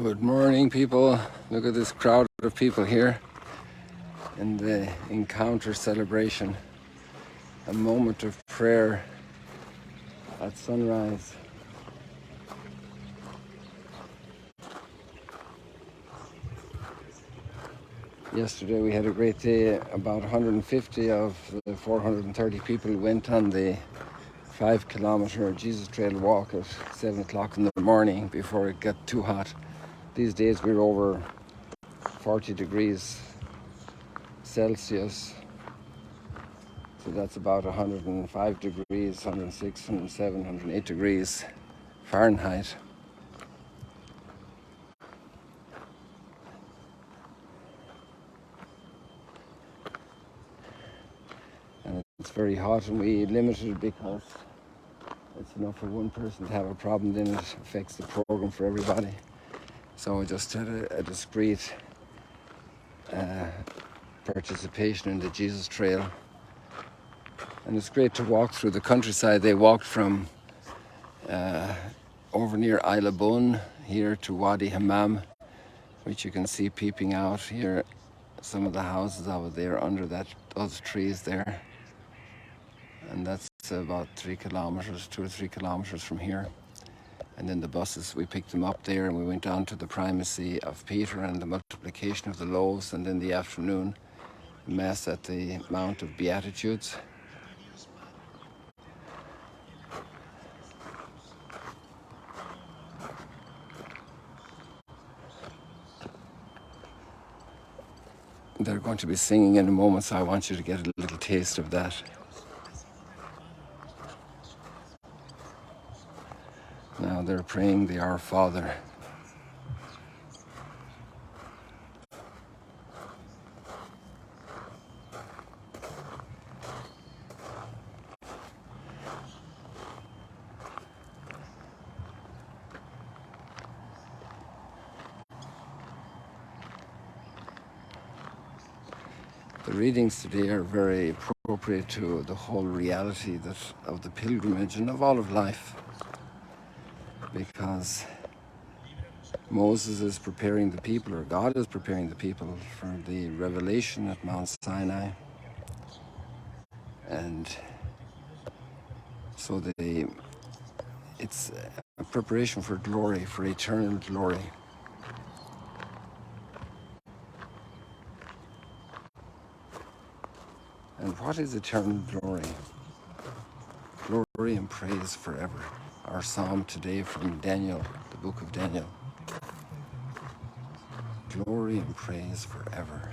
Good morning, people. Look at this crowd of people here in the encounter celebration. A moment of prayer at sunrise. Yesterday we had a great day. About 150 of the 430 people went on the 5-kilometer Jesus Trail walk at 7 o'clock in the morning before it got too hot. These days we're over 40 degrees Celsius. So that's about 105 degrees, 106, 107, 108 degrees Fahrenheit. And it's very hot, and we limited it because it's enough for one person to have a problem, then it affects the program for everybody. So we just had a discreet participation in the Jesus Trail. And it's great to walk through the countryside. They walked from over near Isla Bun here to Wadi Hammam, which you can see peeping out here. Some of the houses over there under those trees there. And that's about 3 kilometers, 2 or 3 kilometers from here. And then the buses, we picked them up there, and we went on to the primacy of Peter and the multiplication of the loaves, and then the afternoon mass at the Mount of Beatitudes. They're going to be singing in a moment, so I want you to get a little taste of that. Now they're praying the Our Father. The readings today are very appropriate to the whole reality of the pilgrimage and of all of life, because Moses is preparing the people, or God is preparing the people for the revelation at Mount Sinai. And so it's a preparation for glory, for eternal glory. And what is eternal glory? Glory and praise forever. Our psalm today from Daniel, the book of Daniel. Glory and praise forever.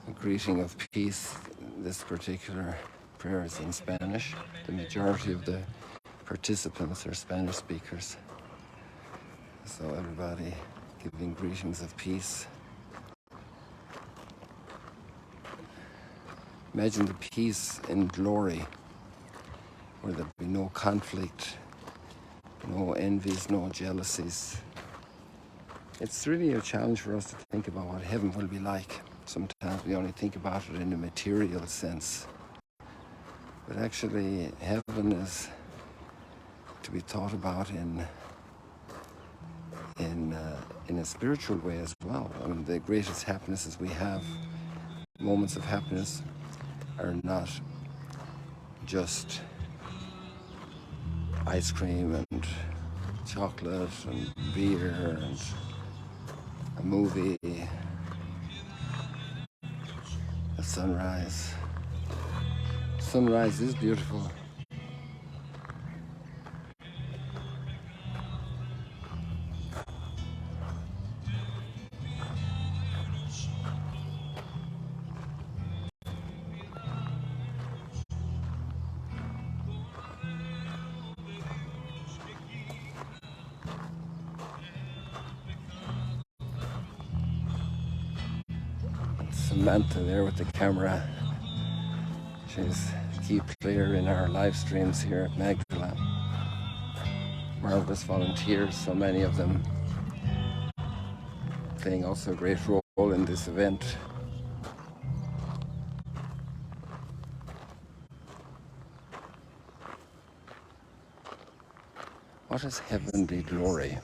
A greeting of peace. This particular prayer is in Spanish. The majority of the participants are Spanish speakers. So everybody giving greetings of peace. Imagine the peace in glory, where there'll be no conflict, no envies, no jealousies. It's really a challenge for us to think about what heaven will be like. Sometimes we only think about it in a material sense. But actually, heaven is to be thought about in a spiritual way as well. I mean, the greatest happinesses we have, moments of happiness, are not just ice cream and chocolate and beer and a movie, a sunrise. Sunrise is beautiful. Samantha there with the camera. She's a key player in our live streams here at Magdala. Marvelous volunteers, so many of them playing also a great role in this event. What is heavenly glory?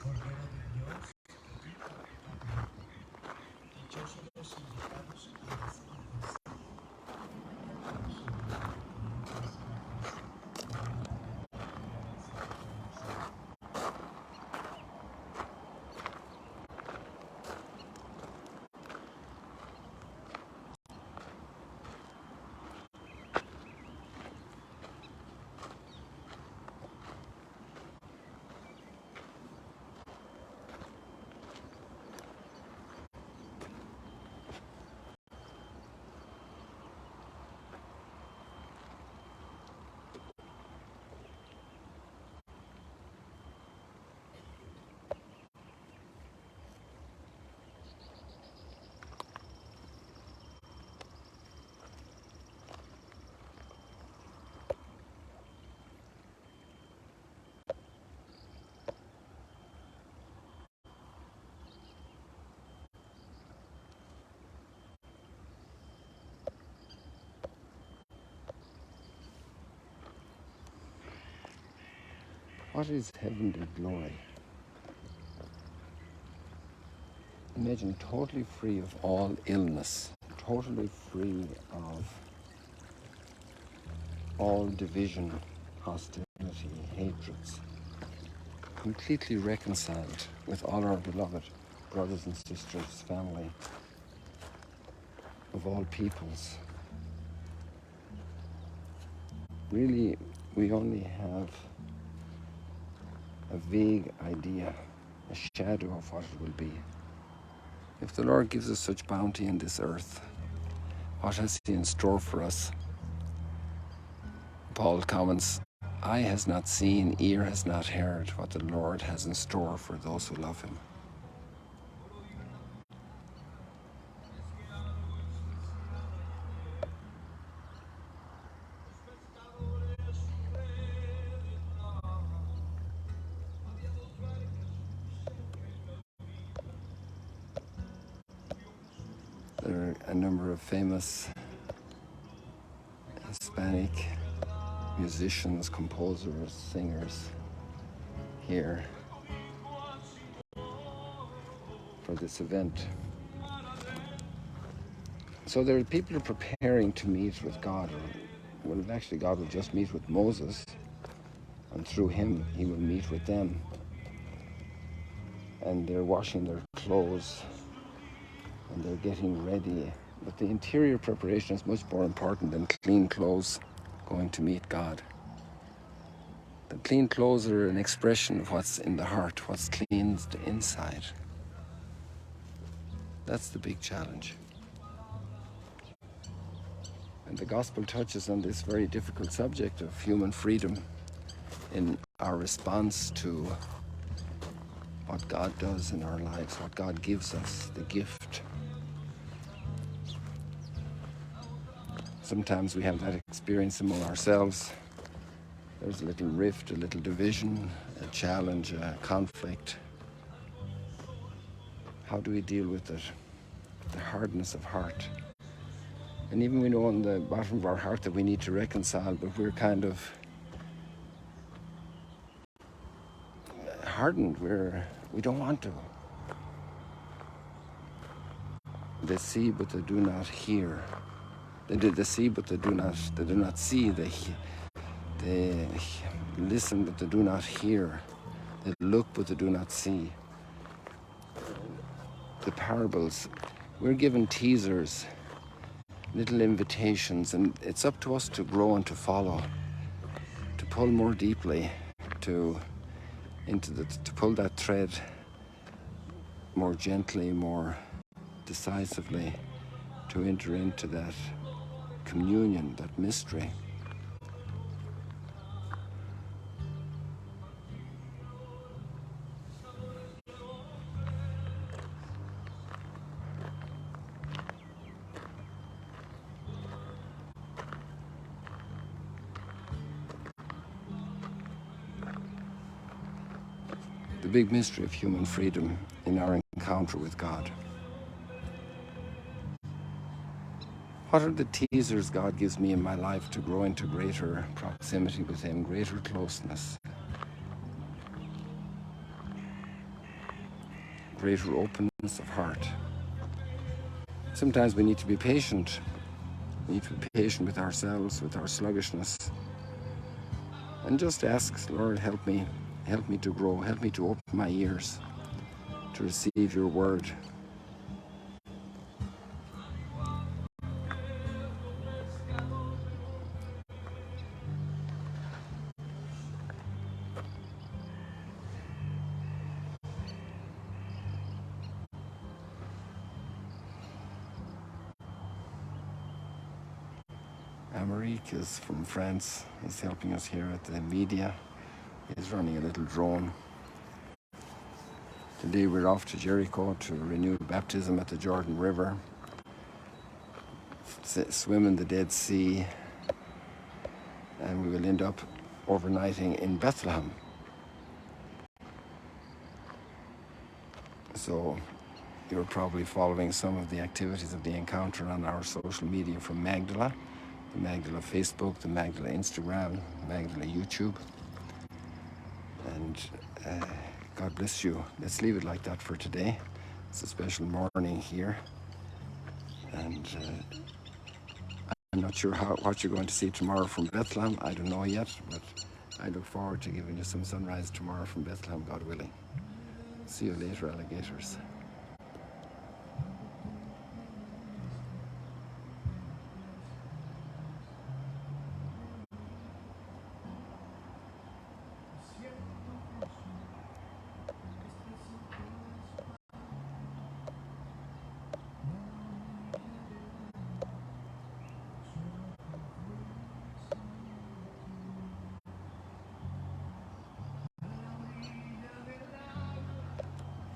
What is heavenly glory? Imagine totally free of all illness, totally free of all division, hostility, hatreds, completely reconciled with all our beloved brothers and sisters, family, of all peoples. Really, we only have a vague idea, a shadow of what it will be. If the Lord gives us such bounty in this earth, what has He in store for us? Paul comments, eye has not seen, ear has not heard what the Lord has in store for those who love Him. There are a number of famous Hispanic musicians, composers, singers here for this event. So there are people who are preparing to meet with God. Well, actually, God will just meet with Moses, and through him, He will meet with them. And they're washing their clothes, and they're getting ready. But the interior preparation is much more important than clean clothes going to meet God. The clean clothes are an expression of what's in the heart, what's cleansed inside. That's the big challenge. And the gospel touches on this very difficult subject of human freedom in our response to what God does in our lives, what God gives us, the gift. Sometimes we have that experience among ourselves. There's a little rift, a little division, a challenge, a conflict. How do we deal with it? The hardness of heart. And even we know in the bottom of our heart that we need to reconcile, but we're kind of hardened. We don't want to. They see, but they do not hear. They see, but they do not see. They listen, but they do not hear. They look, but they do not see. The parables, we're given teasers, little invitations, and it's up to us to grow and to follow, to pull more deeply, to pull that thread more gently, more decisively, to enter into that communion, that mystery. The big mystery of human freedom in our encounter with God. What are the teasers God gives me in my life to grow into greater proximity with Him, greater closeness? greater openness of heart. Sometimes we need to be patient. We need to be patient with ourselves, with our sluggishness, and just ask, Lord, help me to grow, help me to open my ears to receive your word. Amérique is from France. He's helping us here at the media. He's running a little drone. Today we're off to Jericho to renew baptism at the Jordan River, swim in the Dead Sea, and we will end up overnighting in Bethlehem. So you're probably following some of the activities of the encounter on our social media from Magdala, the Magdala Facebook, the Magdala Instagram, Magdala YouTube. And God bless you. Let's leave it like that for today. It's a special morning here. And I'm not sure what you're going to see tomorrow from Bethlehem. I don't know yet, but I look forward to giving you some sunrise tomorrow from Bethlehem, God willing. See you later, alligators.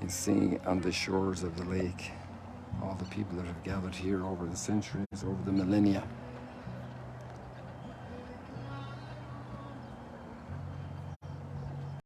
You see on the shores of the lake all the people that have gathered here over the centuries, over the millennia.